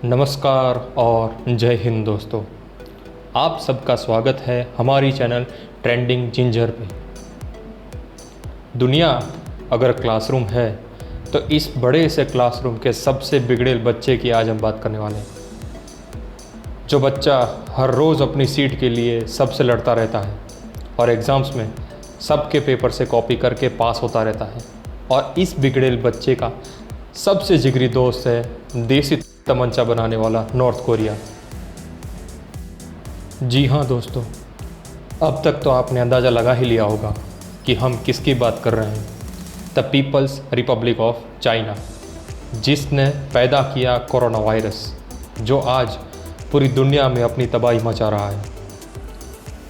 नमस्कार और जय हिंद दोस्तों। आप सबका स्वागत है हमारी चैनल ट्रेंडिंग जिंजर पे। दुनिया अगर क्लासरूम है तो इस बड़े से क्लासरूम के सबसे बिगड़ेल बच्चे की आज हम बात करने वाले हैं। जो बच्चा हर रोज़ अपनी सीट के लिए सबसे लड़ता रहता है और एग्ज़ाम्स में सबके पेपर से कॉपी करके पास होता रहता है, और इस बिगड़ेल बच्चे का सबसे जिगरी दोस्त है देसी तमंचा बनाने वाला नॉर्थ कोरिया। जी हाँ दोस्तों, अब तक तो आपने अंदाज़ा लगा ही लिया होगा कि हम किसकी बात कर रहे हैं। The People's Republic of China, जिसने पैदा किया कोरोना वायरस, जो आज पूरी दुनिया में अपनी तबाही मचा रहा है।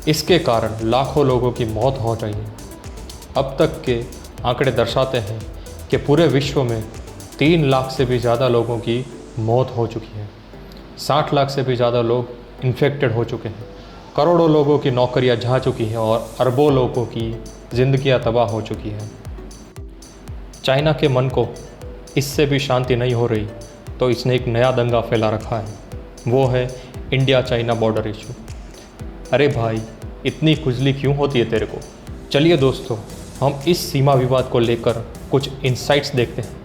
इसके कारण लाखों लोगों की मौत हो रही है। अब तक के आंकड़े दर्शाते हैं कि पूरे विश्व में 3 लाख से भी ज़्यादा लोगों की मौत हो चुकी है। 60 लाख से भी ज़्यादा लोग इन्फेक्टेड हो चुके हैं। करोड़ों लोगों की नौकरियां जा चुकी हैं और अरबों लोगों की ज़िंदगियां तबाह हो चुकी हैं। चाइना के मन को इससे भी शांति नहीं हो रही तो इसने एक नया दंगा फैला रखा है। वो है इंडिया चाइना बॉर्डर इशू। अरे भाई, इतनी खुजली क्यों होती है तेरे को? चलिए दोस्तों, हम इस सीमा विवाद को लेकर कुछ इंसाइट्स देखते हैं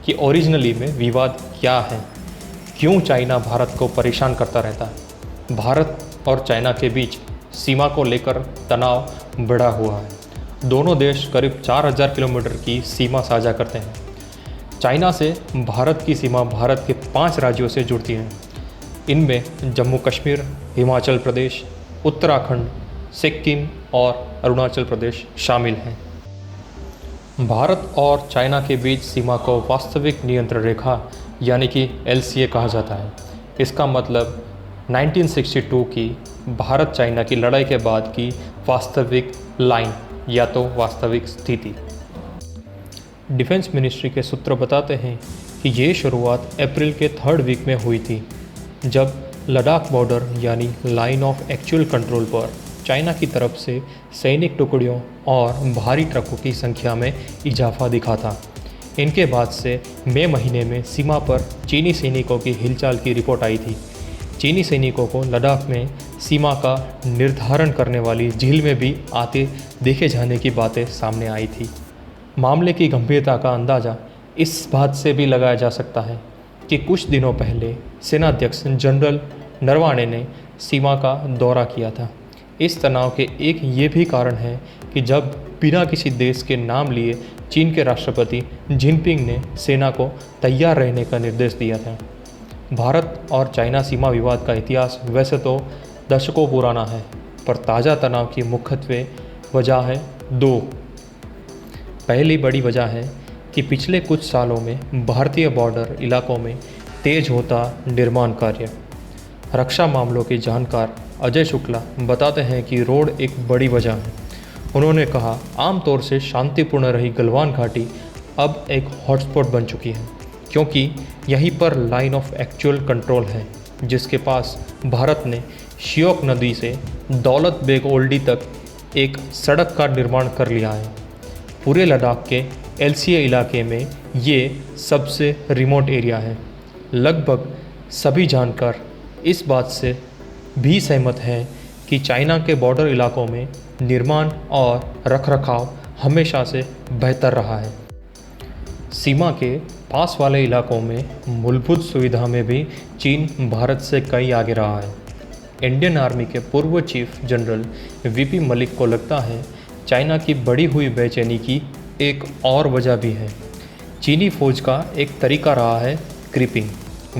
कि ओरिजिनली में विवाद क्या है, क्यों चाइना भारत को परेशान करता रहता है। भारत और चाइना के बीच सीमा को लेकर तनाव बढ़ा हुआ है। दोनों देश करीब 4000 किलोमीटर की सीमा साझा करते हैं। चाइना से भारत की सीमा भारत के 5 राज्यों से जुड़ती है। इनमें जम्मू कश्मीर, हिमाचल प्रदेश, उत्तराखंड, सिक्किम और अरुणाचल प्रदेश शामिल हैं। भारत और चाइना के बीच सीमा को वास्तविक नियंत्रण रेखा यानी कि LCA कहा जाता है। इसका मतलब 1962 की भारत चाइना की लड़ाई के बाद की वास्तविक लाइन या तो वास्तविक स्थिति। डिफेंस मिनिस्ट्री के सूत्र बताते हैं कि ये शुरुआत अप्रैल के 3rd वीक में हुई थी, जब लद्दाख बॉर्डर यानी लाइन ऑफ एक्चुअल कंट्रोल पर चाइना की तरफ से सैनिक टुकड़ियों और भारी ट्रकों की संख्या में इजाफा दिखा था। इनके बाद से मई महीने में सीमा पर चीनी सैनिकों की हिलचाल की रिपोर्ट आई थी। चीनी सैनिकों को लद्दाख में सीमा का निर्धारण करने वाली झील में भी आते देखे जाने की बातें सामने आई थी। मामले की गंभीरता का अंदाज़ा इस बात से भी लगाया जा सकता है कि कुछ दिनों पहले सेनाध्यक्ष जनरल नरवाणे ने सीमा का दौरा किया था। इस तनाव के एक ये भी कारण है कि जब बिना किसी देश के नाम लिए चीन के राष्ट्रपति जिनपिंग ने सेना को तैयार रहने का निर्देश दिया था। भारत और चाइना सीमा विवाद का इतिहास वैसे तो दशकों पुराना है, पर ताज़ा तनाव की मुख्यत्वे वजह है 2। पहली बड़ी वजह है कि पिछले कुछ सालों में भारतीय बॉर्डर इलाकों में तेज होता निर्माण कार्य। रक्षा मामलों के जानकार अजय शुक्ला बताते हैं कि रोड एक बड़ी वजह है। उन्होंने कहा, आमतौर से शांतिपूर्ण रही गलवान घाटी अब एक हॉटस्पॉट बन चुकी है, क्योंकि यहीं पर लाइन ऑफ एक्चुअल कंट्रोल है, जिसके पास भारत ने श्योक नदी से दौलत बेग ओल्डी तक एक सड़क का निर्माण कर लिया है। पूरे लद्दाख के LCA इलाके में ये सबसे रिमोट एरिया है। लगभग सभी जानकार इस बात से भी सहमत हैं कि चाइना के बॉर्डर इलाकों में निर्माण और रखरखाव हमेशा से बेहतर रहा है। सीमा के पास वाले इलाकों में मूलभूत सुविधा में भी चीन भारत से कई आगे रहा है। इंडियन आर्मी के पूर्व चीफ जनरल VP मलिक को लगता है चाइना की बढ़ी हुई बेचैनी की एक और वजह भी है। चीनी फौज का एक तरीका रहा है क्रीपिंग।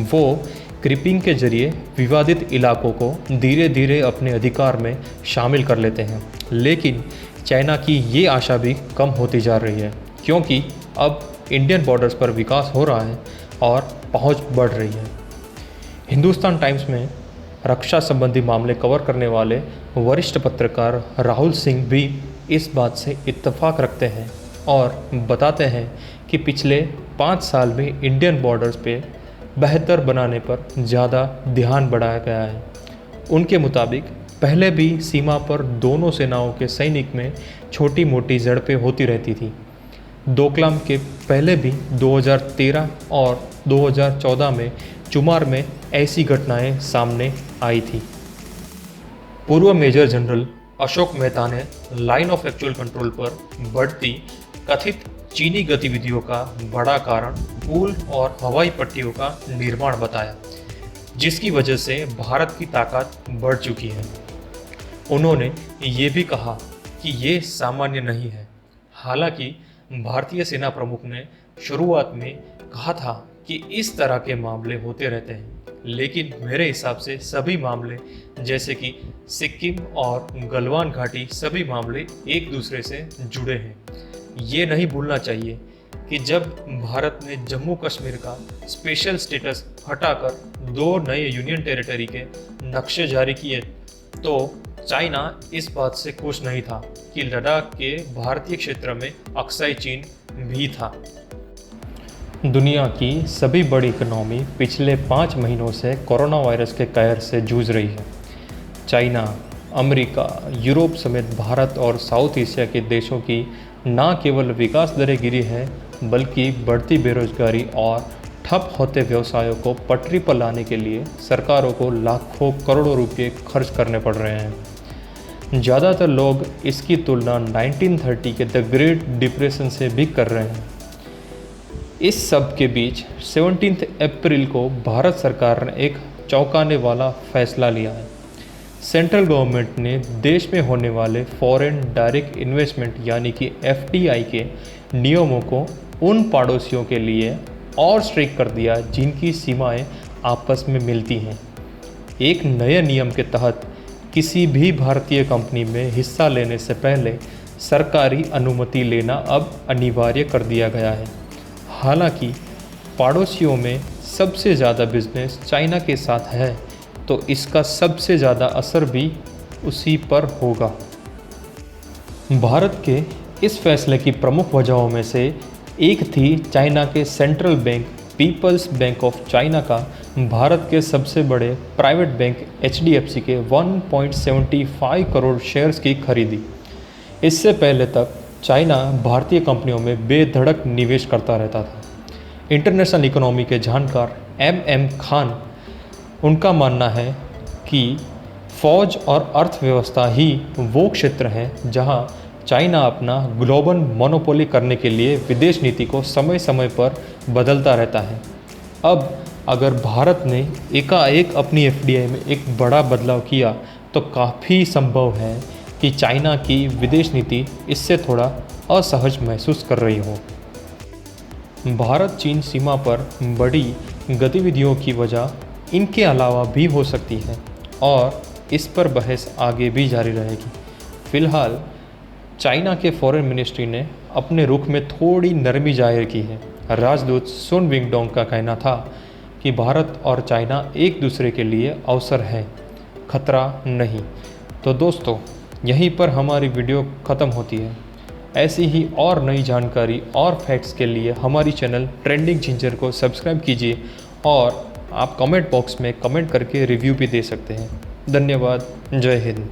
वो क्रीपिंग के जरिए विवादित इलाकों को धीरे धीरे अपने अधिकार में शामिल कर लेते हैं। लेकिन चाइना की ये आशा भी कम होती जा रही है, क्योंकि अब इंडियन बॉर्डर्स पर विकास हो रहा है और पहुंच बढ़ रही है। हिंदुस्तान टाइम्स में रक्षा संबंधी मामले कवर करने वाले वरिष्ठ पत्रकार राहुल सिंह भी इस बात से इत्तेफाक रखते हैं और बताते हैं कि पिछले 5 साल में इंडियन बॉर्डर्स पे बेहतर बनाने पर ज़्यादा ध्यान बढ़ाया गया है। उनके मुताबिक पहले भी सीमा पर दोनों सेनाओं के सैनिक में छोटी मोटी झड़पें होती रहती थी। डोकलाम के पहले भी 2013 और 2014 में चुमार में ऐसी घटनाएं सामने आई थी। पूर्व मेजर जनरल अशोक मेहता ने लाइन ऑफ एक्चुअल कंट्रोल पर बढ़ती कथित चीनी गतिविधियों का बड़ा कारण पुल और हवाई पट्टियों का निर्माण बताया, जिसकी वजह से भारत की ताकत बढ़ चुकी है। उन्होंने ये भी कहा कि ये सामान्य नहीं है। हालांकि भारतीय सेना प्रमुख ने शुरुआत में कहा था कि इस तरह के मामले होते रहते हैं, लेकिन मेरे हिसाब से सभी मामले जैसे कि सिक्किम और गलवान घाटी सभी मामले एक दूसरे से जुड़े हैं। ये नहीं भूलना चाहिए कि जब भारत ने जम्मू कश्मीर का स्पेशल स्टेटस हटाकर 2 नए यूनियन टेरिटरी के नक्शे जारी किए तो चाइना इस बात से खुश नहीं था कि लद्दाख के भारतीय क्षेत्र में अक्साई चीन भी था। दुनिया की सभी बड़ी इकोनॉमी पिछले 5 महीनों से कोरोना वायरस के कहर से जूझ रही है। चाइना, अमेरिका, यूरोप समेत भारत और साउथ एशिया के देशों की न केवल विकास दरें गिरी है, बल्कि बढ़ती बेरोजगारी और ठप होते व्यवसायों को पटरी पर लाने के लिए सरकारों को लाखों करोड़ों रुपये खर्च करने पड़ रहे हैं। ज़्यादातर लोग इसकी तुलना 1930 के द ग्रेट डिप्रेशन से भी कर रहे हैं। इस सब के बीच 17 अप्रैल को भारत सरकार ने एक चौंकाने वाला फैसला लिया है। सेंट्रल गवर्नमेंट ने देश में होने वाले फॉरेन डायरेक्ट इन्वेस्टमेंट यानी कि FDI के नियमों को उन पड़ोसियों के लिए और स्ट्रिक्ट कर दिया जिनकी सीमाएं आपस में मिलती हैं। एक नए नियम के तहत किसी भी भारतीय कंपनी में हिस्सा लेने से पहले सरकारी अनुमति लेना अब अनिवार्य कर दिया गया है। हालांकि पड़ोसियों में सबसे ज़्यादा बिजनेस चाइना के साथ है, तो इसका सबसे ज़्यादा असर भी उसी पर होगा। भारत के इस फैसले की प्रमुख वजहों में से एक थी चाइना के central bank People's Bank of China का भारत के सबसे बड़े प्राइवेट बैंक HDFC के 1.75 करोड़ शेयर्स की खरीदी। इससे पहले तक चाइना भारतीय कंपनियों में बेधड़क निवेश करता रहता था। इंटरनेशनल इकोनॉमी के जानकार MM खान, उनका मानना है कि फौज और अर्थव्यवस्था ही वो क्षेत्र हैं जहां चाइना अपना ग्लोबल मोनोपोली करने के लिए विदेश नीति को समय समय पर बदलता रहता है। अब अगर भारत ने एकाएक अपनी FDI में एक बड़ा बदलाव किया तो काफ़ी संभव है कि चाइना की विदेश नीति इससे थोड़ा असहज महसूस कर रही हो। भारत चीन सीमा पर बड़ी गतिविधियों की वजह इनके अलावा भी हो सकती है और इस पर बहस आगे भी जारी रहेगी। फ़िलहाल चाइना के फॉरेन मिनिस्ट्री ने अपने रुख में थोड़ी नरमी जाहिर की है। राजदूत सुन विंगडोंग का कहना था कि भारत और चाइना एक दूसरे के लिए अवसर है, खतरा नहीं। तो दोस्तों, यहीं पर हमारी वीडियो ख़त्म होती है। ऐसी ही और नई जानकारी और फैक्ट्स के लिए हमारी चैनल ट्रेंडिंग जिंजर को सब्सक्राइब कीजिए और आप कमेंट बॉक्स में कमेंट करके रिव्यू भी दे सकते हैं। धन्यवाद। जय हिंद।